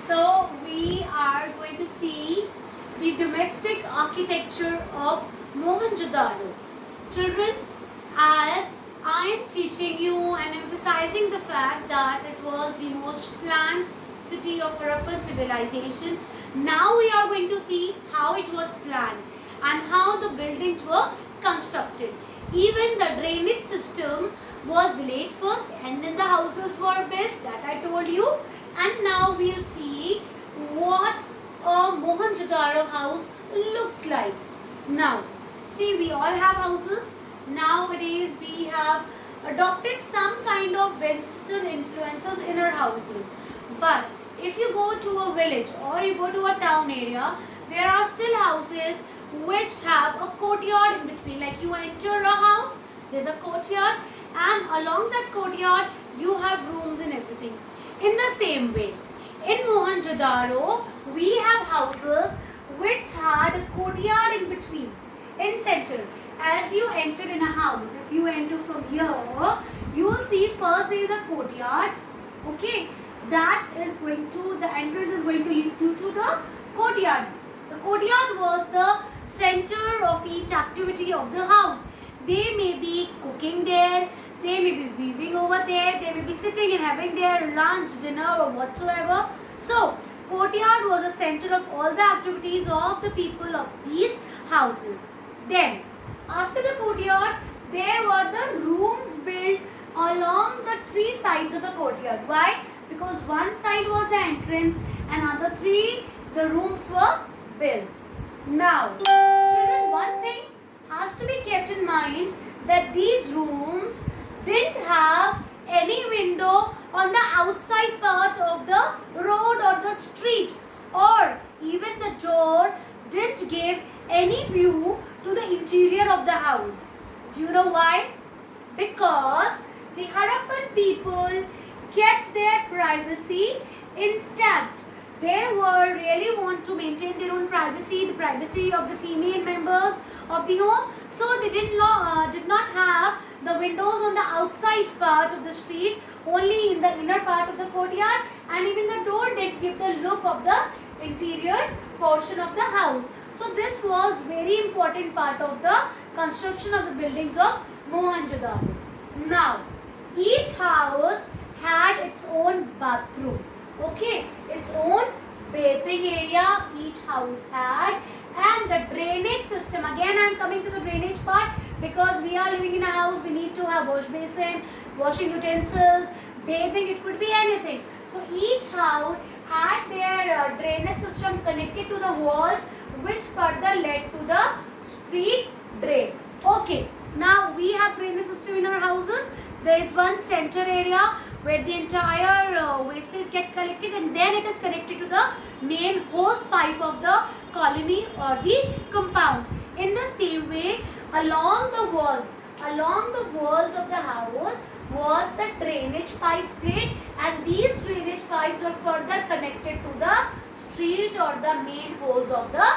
So we are going to see the domestic architecture of Mohen-jo. Children, as I am teaching you and emphasizing the fact that it was the most planned city of Harappan civilization, now we are going to see how it was planned and how the buildings were constructed. Even the drainage system was laid first and then the houses were built, that I told you. And now we'll see what a Mohen-jo house looks like. Now, see, we all have houses. Nowadays we have adopted some kind of Western influences in our houses. But if you go to a village or you go to a town area, there are still houses which have a courtyard in between. Like you enter a house, there's a courtyard, and along that courtyard you have rooms and everything. In the same way, in Mohen-jo, we have houses which had a courtyard in between, in center. As you enter in a house, if you enter from here, you will see first there is a courtyard. Okay, that is going to, the entrance is going to lead you to the courtyard. The courtyard was the center of each activity of the house. They may be cooking there, they may be weaving over there, they may be sitting and having their lunch, dinner or whatsoever. So, courtyard was the center of all the activities of the people of these houses. Then, after the courtyard, there were the rooms built along the three sides of the courtyard. Why? Because one side was the entrance and other three, the rooms were built. Now, children, one thing has to be kept in mind, that these rooms didn't have any window on the outside part of the road or the street, or even the door didn't give any view to the interior of the house. Do you know why? Because the Harappan people kept their privacy intact. They were really want to maintain their own privacy, the privacy of the female members of the home. So they did not have the windows on the outside part of the street, only in the inner part of the courtyard, and even the door did give the look of the interior portion of the house. So this was very important part of the construction of the buildings of Mohen-jo. Now, each house had its own bathroom. Okay, its own bathing area each house had, and the drainage system. Again, I am coming to the drainage part, because we are living in a house, we need to have wash basin, washing utensils, bathing, it could be anything. So each house had their drainage system connected to the walls, which further led to the street drain. Okay, now we have drainage system in our houses. There is one center area where the entire wastage get collected, and then it is connected to the main hose pipe of the colony or the compound. In the same way, along the walls of the house was the drainage pipes laid, and these drainage pipes are further connected to the street or the main hose of the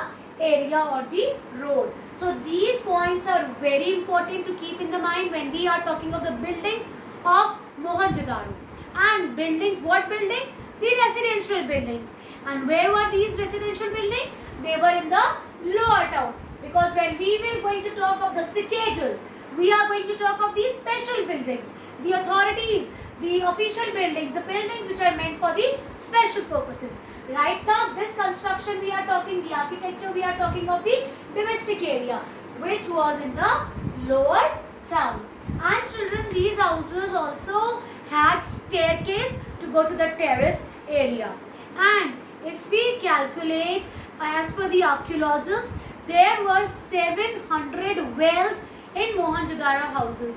area or the road. So these points are very important to keep in the mind when we are talking of the buildings of Mohen-jo. And buildings, what buildings? The residential buildings. And where were these residential buildings? They were in the lower town. Because when we were going to talk of the citadel, we are going to talk of these special buildings, the authorities, the official buildings, the buildings which are meant for the special purposes. Right now, this construction we are talking, the architecture we are talking of the domestic area, which was in the lower town. And children, these houses also had staircase to go to the terrace area. And if we calculate, as per the archaeologists, there were 700 wells in Mohen-jo houses.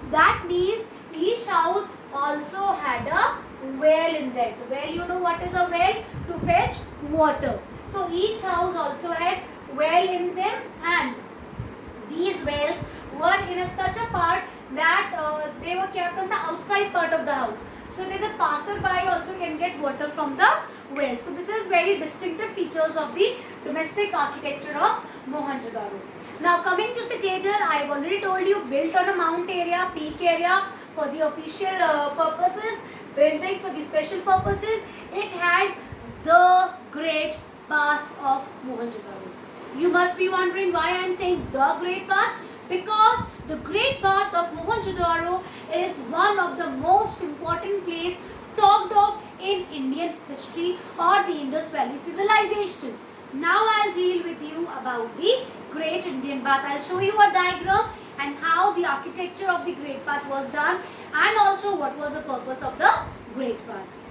That means each house also had a well in that. Well, you know what is a well? To fetch water. So each house also had well in them, and these wells were in such a part that they were kept on the outside part of the house. So that the passerby also can get water from the well. So this is very distinctive features of the domestic architecture of Mohen-jo. Now coming to citadel, I have already told you, built on a mount area, peak area for the official purposes, buildings for the special purposes. It had the Great Bath of Mohenjo-daro. You must be wondering why I am saying the Great Bath. Because the Great Bath of Mohenjo-daro is one of the most important place talked of in Indian history or the Indus Valley civilization. Now I'll deal with you about the Great Indian Bath. I'll show you a diagram and how the architecture of the Great Bath was done, and also what was the purpose of the Great Bath.